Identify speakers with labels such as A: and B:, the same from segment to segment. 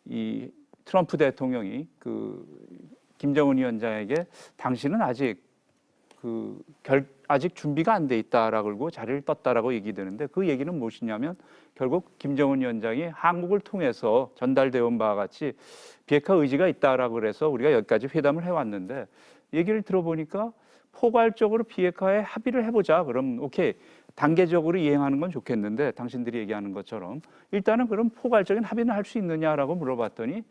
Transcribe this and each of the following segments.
A: 이 트럼프 대통령이 김정은 위원장에게 당신은 아직 아직 준비가 안 돼 있다라고 그러고 자리를 떴다라고 얘기되는데, 그 얘기는 무엇이냐면 결국 김정은 위원장이 한국을 통해서 전달되어 온 바와 같이 비핵화 의지가 있다라고 그래서 우리가 여기까지 회담을 해왔는데, 얘기를 들어보니까 포괄적으로 비핵화에 합의를 해보자. 그럼 오케이, 단계적으로 이행하는 건 좋겠는데 당신들이 얘기하는 것처럼 일단은 그럼 포괄적인 합의는 할 수 있느냐라고 물어봤더니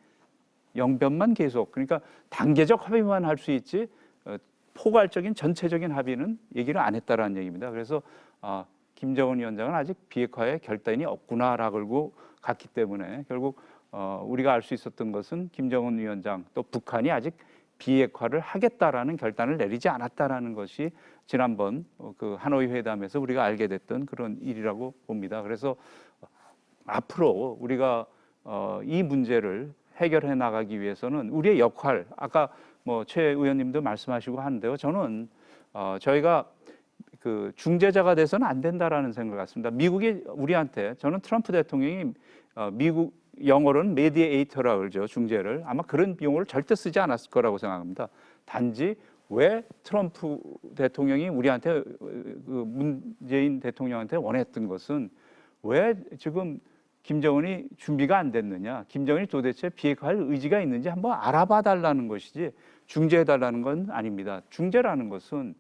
A: 영변만 계속, 그러니까 단계적 합의만 할 수 있지 포괄적인 전체적인 합의는 얘기를 안 했다라는 얘기입니다. 그래서 김정은 위원장은 아직 비핵화에 결단이 없구나라고 그러고 갔기 때문에 결국 우리가 알 수 있었던 것은 김정은 위원장 또 북한이 아직 비핵화를 하겠다라는 결단을 내리지 않았다라는 것이 지난번 그 하노이 회담에서 우리가 알게 됐던 그런 일이라고 봅니다. 그래서 앞으로 우리가 이 문제를 해결해 나가기 위해서는 우리의 역할, 아까 최 의원님도 말씀하시고 하는데요. 저는 저희가 중재자가 돼서는 안 된다라는 생각 같습니다. 미국이 우리한테, 저는 트럼프 대통령이 미국 영어로는 메디에이터라고 그러죠, 중재를. 아마 그런 비용을 절대 쓰지 않았을 거라고 생각합니다. 단지 왜 트럼프 대통령이 우리한테 문재인 대통령한테 원했던 것은 왜 지금 김정은이 준비가 안 됐느냐, 김정은이 도대체 비핵화할 의지가 있는지 한번 알아봐 달라는 것이지 중재해 달라는 건 아닙니다. 중재라는 것은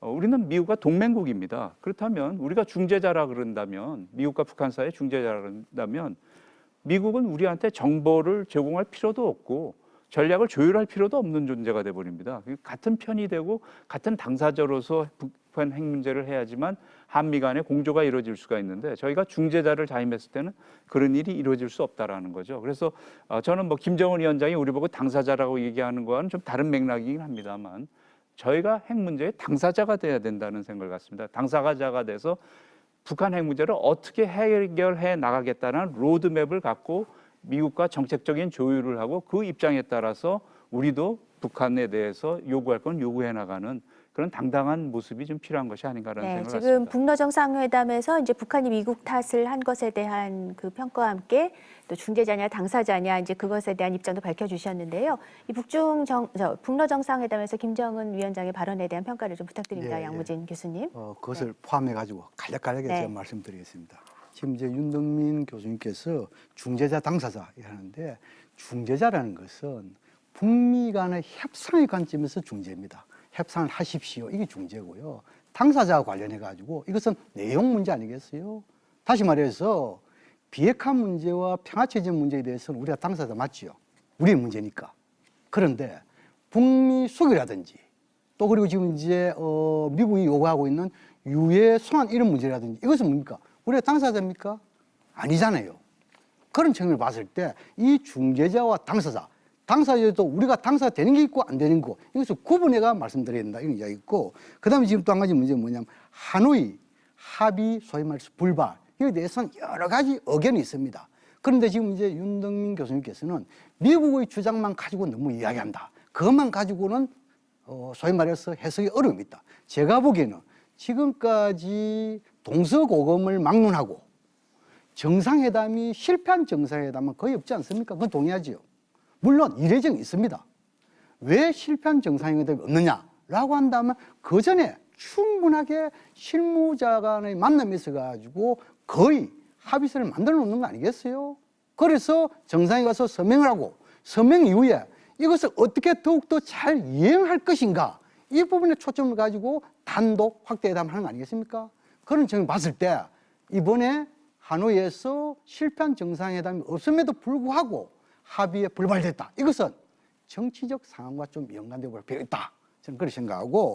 A: 우리는 미국과 동맹국입니다. 그렇다면 우리가 중재자라 그런다면, 미국과 북한 사이의 중재자라 그런다면 미국은 우리한테 정보를 제공할 필요도 없고 전략을 조율할 필요도 없는 존재가 돼버립니다. 같은 편이 되고 같은 당사자로서 북한 핵 문제를 해야지만 한미 간의 공조가 이루어질 수가 있는데, 저희가 중재자를 자임했을 때는 그런 일이 이루어질 수 없다라는 거죠. 그래서 저는 김정은 위원장이 우리 보고 당사자라고 얘기하는 거와는 좀 다른 맥락이긴 합니다만, 저희가 핵 문제의 당사자가 돼야 된다는 생각을 갖습니다. 당사자가 돼서 북한 핵 문제를 어떻게 해결해 나가겠다는 로드맵을 갖고 미국과 정책적인 조율을 하고 그 입장에 따라서 우리도 북한에 대해서 요구할 건 요구해 나가는 그런 당당한 모습이 좀 필요한 것이 아닌가라는 생각을
B: 지금
A: 갖습니다.
B: 북러 정상회담에서 이제 북한이 미국 탓을 한 것에 대한 그 평가와 함께 또 중재자냐 당사자냐 이제 그것에 대한 입장도 밝혀주셨는데요. 이 북러 정상회담에서 김정은 위원장의 발언에 대한 평가를 좀 부탁드립니다. 양무진 교수님.
C: 그것을 포함해가지고 간략하게 제가 말씀드리겠습니다. 지금 이제 윤덕민 교수님께서 중재자 당사자 하는데, 중재자라는 것은 북미 간의 협상의 관점에서 중재입니다. 협상을 하십시오. 이게 중재고요. 당사자와 관련해가지고 이것은 내용 문제 아니겠어요? 다시 말해서 비핵화 문제와 평화체제 문제에 대해서는 우리가 당사자 맞지요. 우리의 문제니까. 그런데 북미 수교라든지 또 그리고 지금 이제 미국이 요구하고 있는 유해 송환 이런 문제라든지 이것은 뭡니까? 우리가 당사자입니까? 아니잖아요. 그런 측면을 봤을 때 이 중재자와 당사자도 우리가 당사자 되는 게 있고 안 되는 거, 이것을 구분해가 말씀드려야 된다 이런 이야기 있고, 그 다음에 지금 또 한 가지 문제는 뭐냐면 하노이 합의 소위 말해서 불발, 이에 대해서는 여러 가지 의견이 있습니다. 그런데 지금 이제 윤덕민 교수님께서는 미국의 주장만 가지고 너무 이야기한다. 그것만 가지고는 소위 말해서 해석이 어려움이 있다. 제가 보기에는 지금까지 동서고금을 막론하고 정상회담이 실패한 정상회담은 거의 없지 않습니까? 그건 동의하지요. 물론 이례적이 있습니다. 왜 실패한 정상회담이 없느냐라고 한다면 그 전에 충분하게 실무자 간의 만남이 있어가지고 거의 합의서를 만들어 놓는 거 아니겠어요? 그래서 정상에 가서 서명을 하고 서명 이후에 이것을 어떻게 더욱더 잘 이행할 것인가, 이 부분에 초점을 가지고 단독 확대회담을 하는 거 아니겠습니까? 그런 점을 봤을 때 이번에 하노이에서 실패한 정상회담이 없음에도 불구하고 합의에 불발됐다. 이것은 정치적 상황과 좀 연관되고 필요 있다. 저는 그렇게 생각하고,